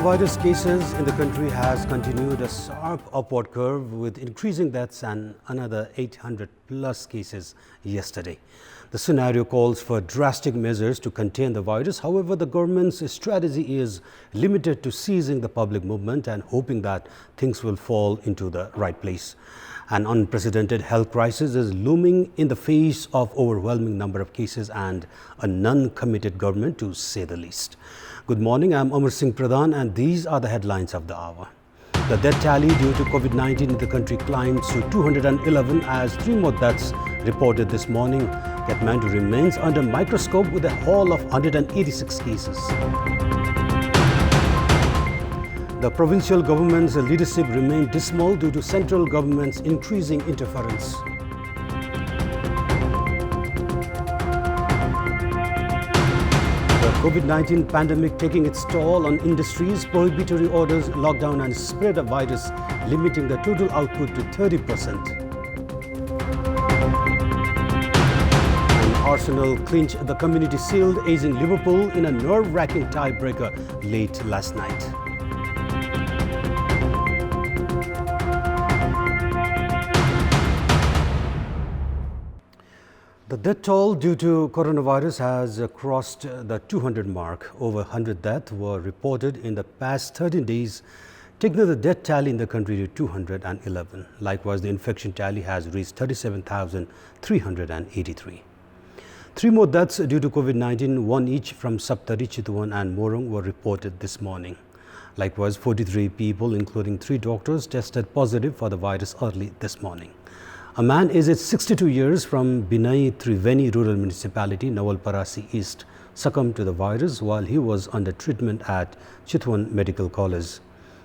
Coronavirus cases in the country has continued a sharp upward curve with increasing deaths and another 800 plus cases yesterday. The scenario calls for drastic measures to contain the virus. However, the government's strategy is limited to seizing the public movement and hoping that things will fall into the right place. An unprecedented health crisis is looming in the face of overwhelming number of cases and a non-committed government, to say the least. Good morning, I'm Amar Singh Pradhan and these are the headlines of the hour. The death tally due to COVID-19 in the country climbs to 211 as 3 more deaths reported this morning. Kathmandu remains under microscope with a haul of 186 cases. The provincial government's leadership remained dismal due to central government's increasing interference. The COVID-19 pandemic taking its toll on industries, prohibitory orders, lockdown and spread of virus limiting the total output to 30%. And Arsenal clinched the Community Shield, ageing Liverpool in a nerve-wracking tiebreaker late last night. The death toll due to coronavirus has crossed the 200 mark. Over 100 deaths were reported in the past 13 days, taking the death tally in the country to 211. Likewise, the infection tally has reached 37,383. 3 more deaths due to COVID-19, one each from Saptari, Chitwan and Morung, were reported this morning. Likewise, 43 people, including 3 doctors, tested positive for the virus early this morning. A man aged 62 years from Binai Triveni Rural Municipality, Nawalparasi East, succumbed to the virus while he was under treatment at Chitwan Medical College.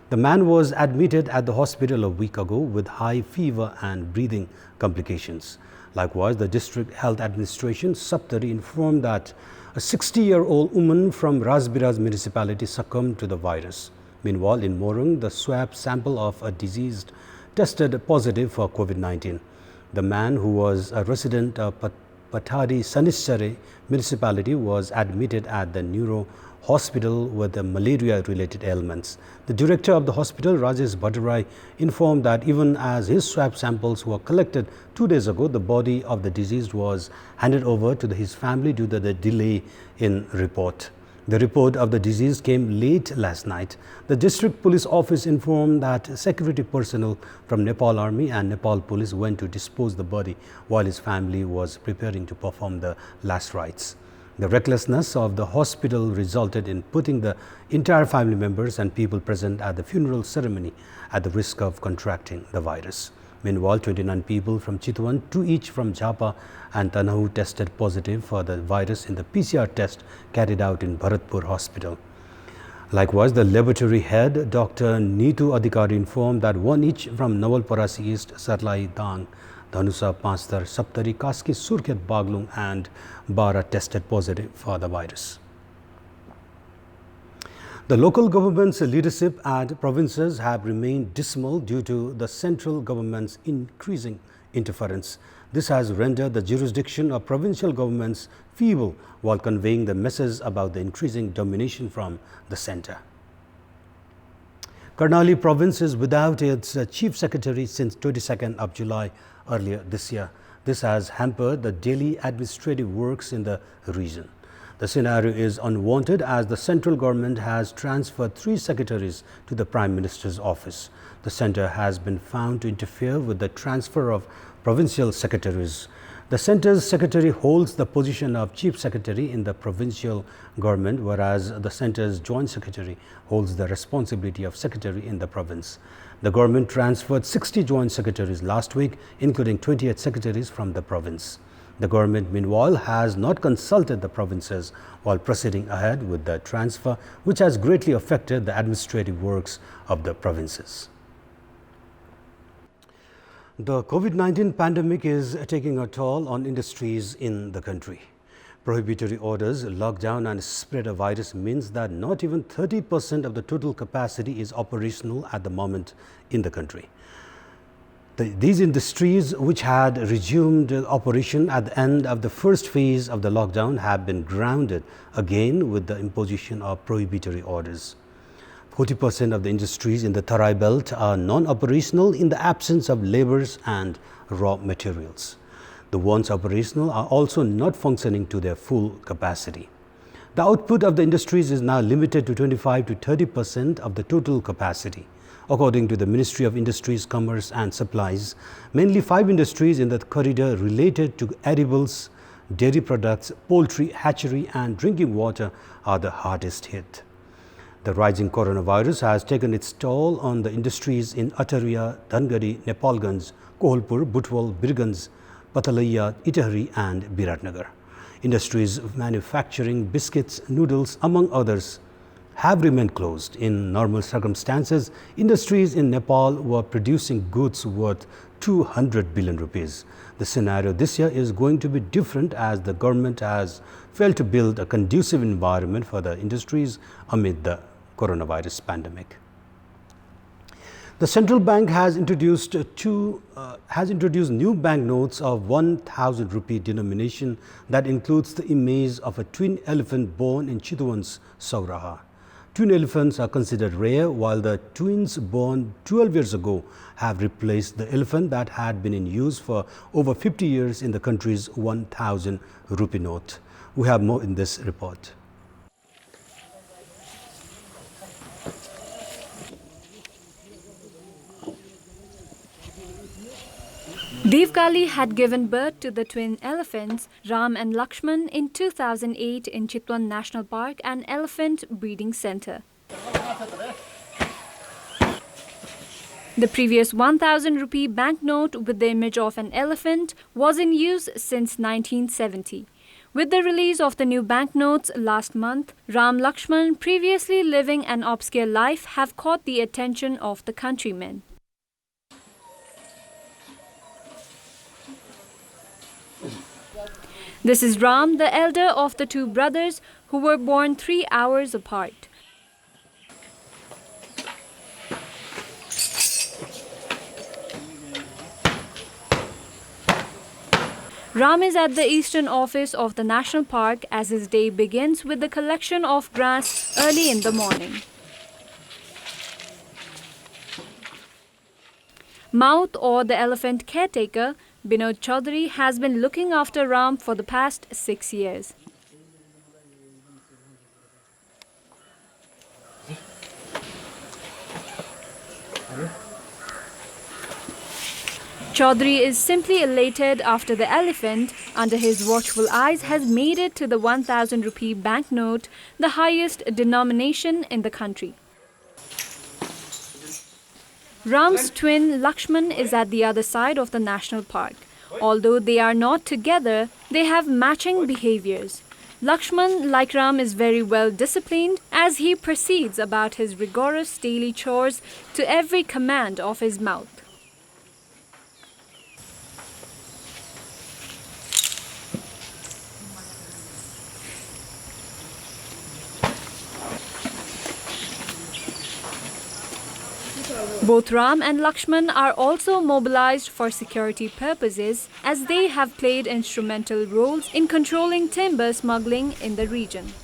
The man was admitted at the hospital a week ago with high fever and breathing complications. Likewise, the District Health Administration, Saptari, informed that a 60-year-old woman from Rajbiraz Municipality succumbed to the virus. Meanwhile, in Morung, the swab sample of a deceased tested positive for COVID-19. The man, who was a resident of Patari Sanischare municipality, was admitted at the neuro hospital with the malaria-related ailments. The director of the hospital, Rajesh Bhattarai, informed that even as his swab samples were collected 2 days ago, the body of the deceased was handed over to his family due to the delay in report. The report of the deceased came late last night. The district police office informed that security personnel from Nepal Army and Nepal Police went to dispose the body while his family was preparing to perform the last rites. The recklessness of the hospital resulted in putting the entire family members and people present at the funeral ceremony at the risk of contracting the virus. Meanwhile, 29 people from Chitwan, 2 each from Jhapa and Tanahu, tested positive for the virus in the PCR test carried out in Bharatpur Hospital. Likewise, the laboratory head, Dr. Neetu Adhikari, informed that 1 each from Nawalparasi East, Sarlai Dang, Dhanusa, Panstar, Saptari, Kaski, Surkhet, Baglung and Bara tested positive for the virus. The local government's leadership at provinces have remained dismal due to the central government's increasing interference. This has rendered the jurisdiction of provincial governments feeble while conveying the message about the increasing domination from the centre. Karnali province is without its chief secretary since 22nd of July earlier this year. This has hampered the daily administrative works in the region. The scenario is unwanted as the central government has transferred 3 secretaries to the Prime Minister's office. The centre has been found to interfere with the transfer of provincial secretaries. The centre's secretary holds the position of chief secretary in the provincial government, whereas the centre's joint secretary holds the responsibility of secretary in the province. The government transferred 60 joint secretaries last week, including 28 secretaries from the province. The government, meanwhile, has not consulted the provinces while proceeding ahead with the transfer, which has greatly affected the administrative works of the provinces. The COVID-19 pandemic is taking a toll on industries in the country. Prohibitory orders, lockdown and spread of virus means that not even 30% of the total capacity is operational at the moment in the country. These industries, which had resumed operation at the end of the first phase of the lockdown, have been grounded again with the imposition of prohibitory orders. 40% of the industries in the Tarai belt are non-operational in the absence of laborers and raw materials. The ones operational are also not functioning to their full capacity. The output of the industries is now limited to 25 to 30% of the total capacity. According to the Ministry of Industries, Commerce and Supplies, mainly 5 industries in the corridor related to edibles, dairy products, poultry, hatchery and drinking water are the hardest hit. The rising coronavirus has taken its toll on the industries in Ataria, Dhangari, Nepalganj, Kohalpur, Butwal, Birganj, Patalaya, Itahari and Biratnagar. Industries manufacturing biscuits, noodles, among others, have remained closed. In normal circumstances, industries in Nepal were producing goods worth 200 billion rupees. The scenario this year is going to be different as the government has failed to build a conducive environment for the industries amid the coronavirus pandemic. The central bank has introduced new banknotes of 1,000 rupee denomination that includes the image of a twin elephant born in Chitwan's Sauraha. Twin elephants are considered rare, while the twins born 12 years ago have replaced the elephant that had been in use for over 50 years in the country's 1,000 rupee note. We have more in this report. Devkali had given birth to the twin elephants Ram and Lakshman in 2008 in Chitwan National Park and Elephant Breeding Center. The previous 1,000 rupee banknote with the image of an elephant was in use since 1970. With the release of the new banknotes last month, Ram Lakshman, previously living an obscure life, have caught the attention of the countrymen. This is Ram, the elder of the 2 brothers who were born 3 hours apart. Ram is at the eastern office of the national park as his day begins with the collection of grass early in the morning. Maut, or the elephant caretaker, Binod Chaudhary, has been looking after Ram for the past 6 years. Chaudhary is simply elated after the elephant, under his watchful eyes, has made it to the 1,000 rupee banknote, the highest denomination in the country. Ram's twin Lakshman is at the other side of the national park. Although they are not together, they have matching behaviors. Lakshman, like Ram, is very well disciplined as he proceeds about his rigorous daily chores to every command of his mouth. Both Ram and Lakshman are also mobilized for security purposes as they have played instrumental roles in controlling timber smuggling in the region.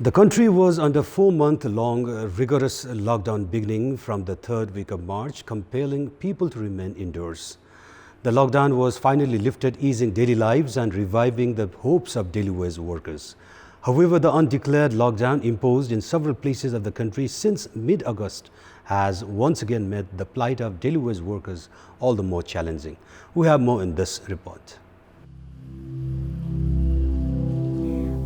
The country was under 4-month-long rigorous lockdown beginning from the 3rd week of March, compelling people to remain indoors. The lockdown was finally lifted, easing daily lives and reviving the hopes of daily wage workers. However, the undeclared lockdown imposed in several places of the country since mid-August has once again made the plight of daily wage workers all the more challenging. We have more in this report.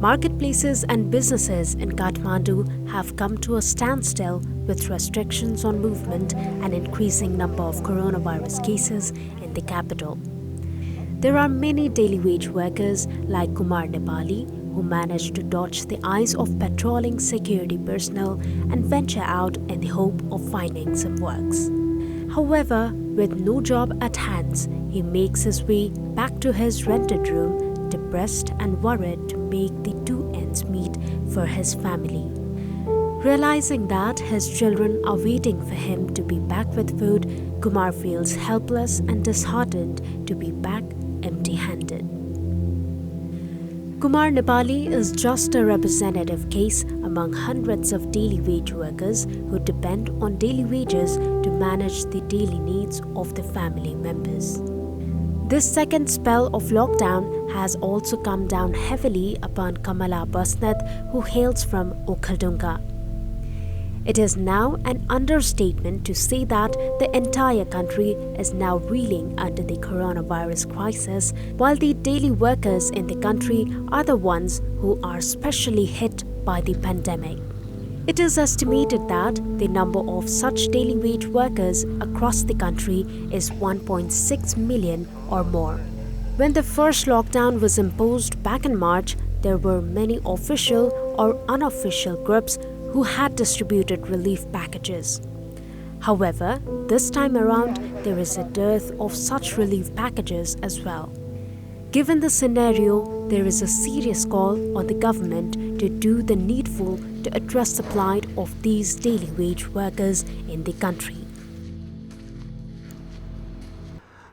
Marketplaces and businesses in Kathmandu have come to a standstill with restrictions on movement and increasing number of coronavirus cases in the capital. There are many daily wage workers like Kumar Nepali who manage to dodge the eyes of patrolling security personnel and venture out in the hope of finding some works. However, with no job at hand, he makes his way back to his rented room, depressed and worried to make the 2 ends meet for his family. Realizing that his children are waiting for him to be back with food, Kumar feels helpless and disheartened to be back empty-handed. Kumar Nepali is just a representative case among hundreds of daily wage workers who depend on daily wages to manage the daily needs of their family members. This second spell of lockdown has also come down heavily upon Kamala Basnath, who hails from Okhaldunga. It is now an understatement to say that the entire country is now reeling under the coronavirus crisis, while the daily workers in the country are the ones who are specially hit by the pandemic. It is estimated that the number of such daily wage workers across the country is 1.6 million or more. When the first lockdown was imposed back in March, there were many official or unofficial groups who had distributed relief packages. However, this time around, there is a dearth of such relief packages as well. Given the scenario, there is a serious call on the government to do the needful to address the plight of these daily wage workers in the country.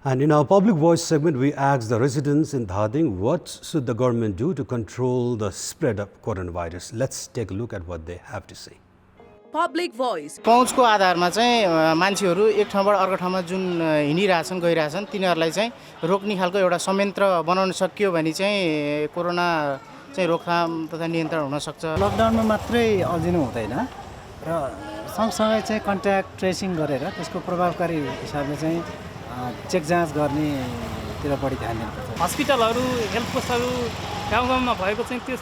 And in our public voice segment, we asked the residents in Dhading what should the government do to control the spread of coronavirus. Let's take a look at what they have to say. Public voice. पहुँचको आधारमा चाहिँ मान्छेहरू एक ठाउँबाट अर्को ठाउँमा जुन हिँडिरहेछन् गइरहेछन् तिनीहरूलाई चाहिँ रोक्ने खालको एउटा संयन्त्र बनाउन सकियो भने चाहिँ कोरोना चाहिँ रोकथाम तथा नियन्त्रण हुन सक्छ। लकडाउनमा मात्रै अल्झिनु हुँदैन र सँगसँगै चाहिँ कन्ट्याक्ट ट्रेसिङ गरेर त्यसको प्रभावकारी हिसाबले चाहिँ चेक जाँच गर्नेतिर बढी ध्यान दिनुपर्छ। हस्पिटलहरू हेल्थ पोस्टहरू गाउँ गाउँमा भएको चाहिँ त्यो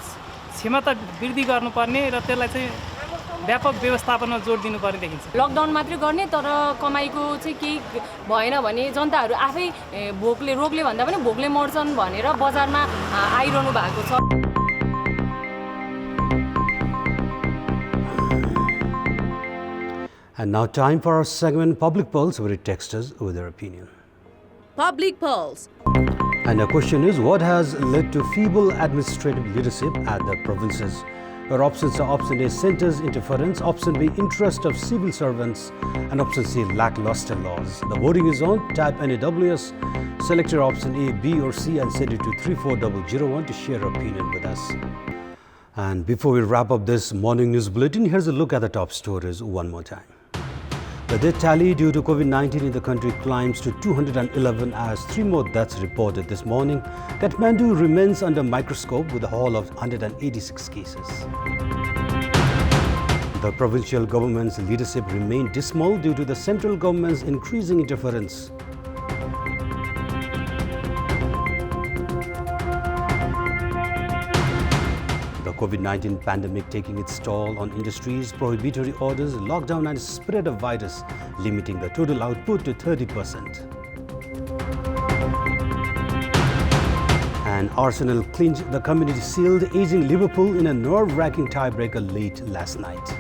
क्षमता वृद्धि गर्नुपर्ने र त्यसलाई चाहिँ व्यापक व्यवस्थापनमा जोड दिनुपर्ने देखिन्छ। लकडाउन मात्रै गर्ने तर कमाइको चाहिँ केही भएन भने जनताहरू आफै रोगले भन्दा पनि भोकले मर्छन् भनेर बजारमा आइरहनु भएको छ। And now time for our segment Public Pulse, where it texts us with their opinion. Public Pulse. And the question is, what has led to feeble administrative leadership at the provinces? Your options are option A, centre's interference, option B, interest of civil servants, and option C, lackluster laws. The voting is on. Type NAWS, select your option A, B or C and send it to 34001 to share your opinion with us. And before we wrap up this morning news bulletin, here's a look at the top stories one more time. The death tally due to COVID-19 in the country climbs to 211 as 3 more deaths reported this morning. Kathmandu remains under microscope with a haul of 186 cases. The provincial government's leadership remained dismal due to the central government's increasing interference. COVID-19 pandemic taking its toll on industries, prohibitory orders, lockdown and spread of virus, limiting the total output to 30%. And Arsenal clinched the Community Shield, edging Liverpool in a nerve-wracking tiebreaker late last night.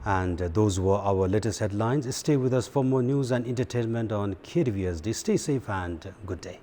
And those were our latest headlines. Stay with us for more news and entertainment on KTVSD. Stay safe and good day.